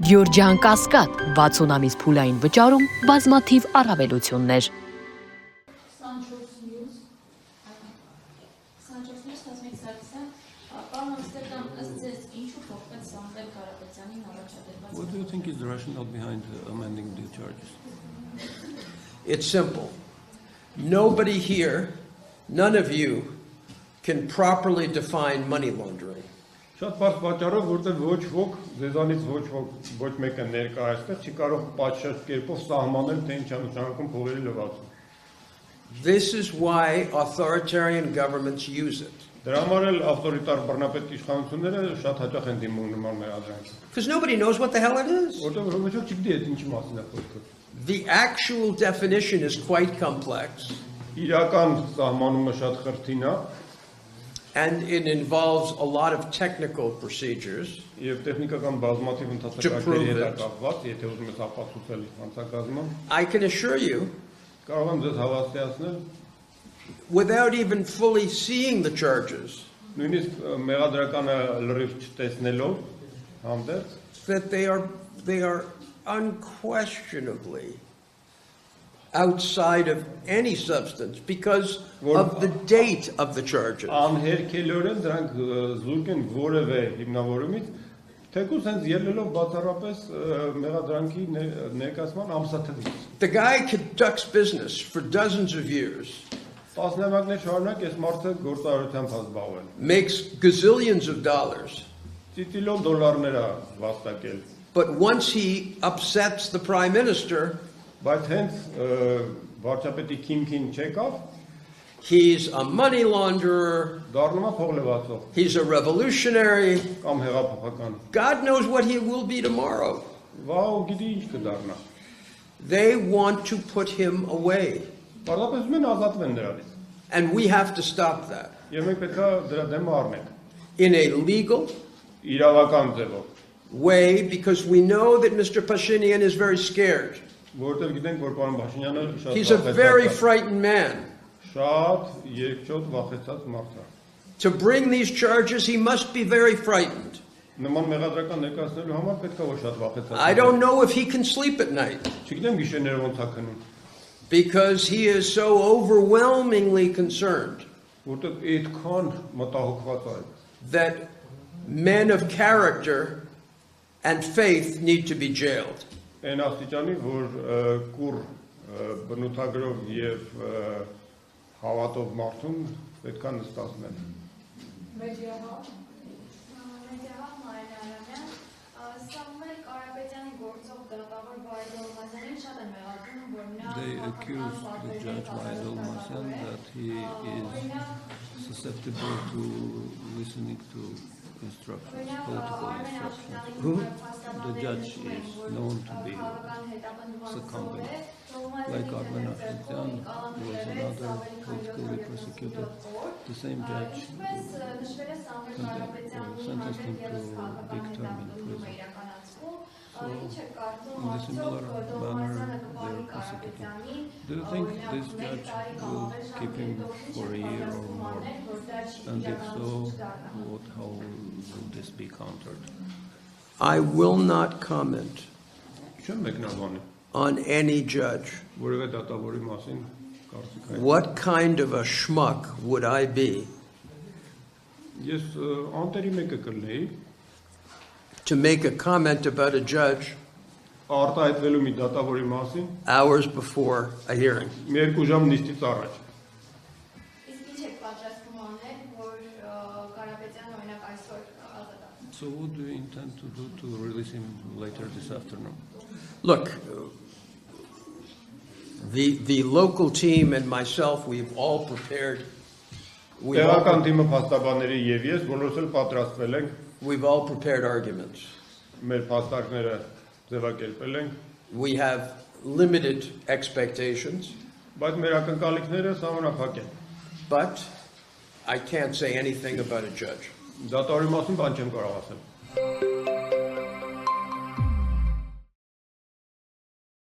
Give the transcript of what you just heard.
Գյորջյան Կասկադ 60 ամիս փուլային վճարում բազմաթիվ առավելություններ։ What do you think is the rationale behind amending the charges? It's simple. Nobody here, none of you, can properly define money laundering. Շատ բարձ պատճառով, որտեղ ոչ ոք, ձեզանից ոչ մեկը ներկա այստեղ չի կարող պատշաճ կերպով սահմանել, թե ինչ է նշանակում փողերի լվացում։ This is why authoritarian governments use it. Դրա համար էլ ավտորիտար բռնապետ իշխանությունները շատ հաճախ են դիմում նման մեղադրանքի։ Because nobody knows what the hell it is. Որտեղ ոչ ոք չգիտի այդ ինչի մասին է խոսքը։ The actual definition is quite complex. Իրական սահմանումը շատ խրթին է։ And it involves a lot of technical procedures. Եվ տեխնիկական բազմաթիվ ընթացակարգերի հետ է կապված, եթե ուզում ես ապացուցել հանցագազմը։ I can assure you, կարող եմ ձեզ հավաստիացնել, without even fully seeing the charges, նույնիսկ մեղադրականը լրիվ չտեսնելով հանդերձ, that they are unquestionably outside of any substance because of the date of the charges. Անհերքելորեն դրանք զուրկ են որևէ հիմնավորումից, թեկուզ հենց ելնելով բացառապես մեղադրանքի ներկայացման ամսաթվից։ The guy conducts business for dozens of years. Տասնամյակներ շարունակ այս մարդը գործարարությամբ զբաղվել։ Makes gazillions of dollars. Տիտիլոն դոլարներ է վաստակել։ But once he upsets the prime minister, բայց հենց վարչապետի քիմքին չեկավ, he's a money launderer, դառնում է փողլեվացող, he's a revolutionary, կամ հեղափոխական։ God knows what he will be tomorrow. Վաղ գիտի ինչ կդառնա։ They want to put him away. Պարզապես ուզում են ազատվեն նրանից։ And we have to stop that. Եվ մենք պետք է դրա դեմ առնենք։ In a legal իրավական ձևով way, because we know that Mr. Pashinyan is very scared. Որտեղ գիտենք, որ պարոն Փաշինյանը շատ He's a very frightened man. Շատ երկչոտ վախեցած մարդ է։ To bring these charges, he must be very frightened. Նման մեղադրական ներկայացնելու համար պետք է որ շատ վախեցած։ I don't know if he can sleep at night. Չգիտեմ գիշերները ոնց է քնում։ Because he is so overwhelmingly concerned Որտեղ այդքան մտահոգված է that men of character and faith need to be jailed. Այն աստիճանի, որ կուր բնութագրով եւ հավատով մարդուն պետք է նստացնել։ They accuse the judge Vaidul Masyan that he is susceptible to listening to instructions, political instructions. Who? The judge is known to be succumbing. Like Armen Afshian was another politically persecuted. The same judge sentenced him to big term in prison. So, in a similar manner, they are persecuted. Do you think this judge will keep him for a year or more? And if so, how will this be countered? I will not comment Չեմ մեկնաբանի on any judge. որևէ դատավորի մասին կարծիք։ What kind of a schmuck would I be Ես անտերի մեկը կլնեի to make a comment about a judge արտահայտվելու մի դատավորի մասին hours before a hearing? մի երկու ժամ նիստից առաջ։ So what do you intend to do to release him later this afternoon? Look, the local team and myself, we've all prepared. Տեղական թիմը փաստաբանների եւ ես բոլորս էլ պատրաստվել ենք, We've all prepared arguments. մեր փաստարկները ձևակերպել ենք, We have limited expectations, բայց մեր ակնկալիքները սահմանափակ են։ but I can't say anything about a judge. Դատավորի մասին բան չեմ կարող ասել։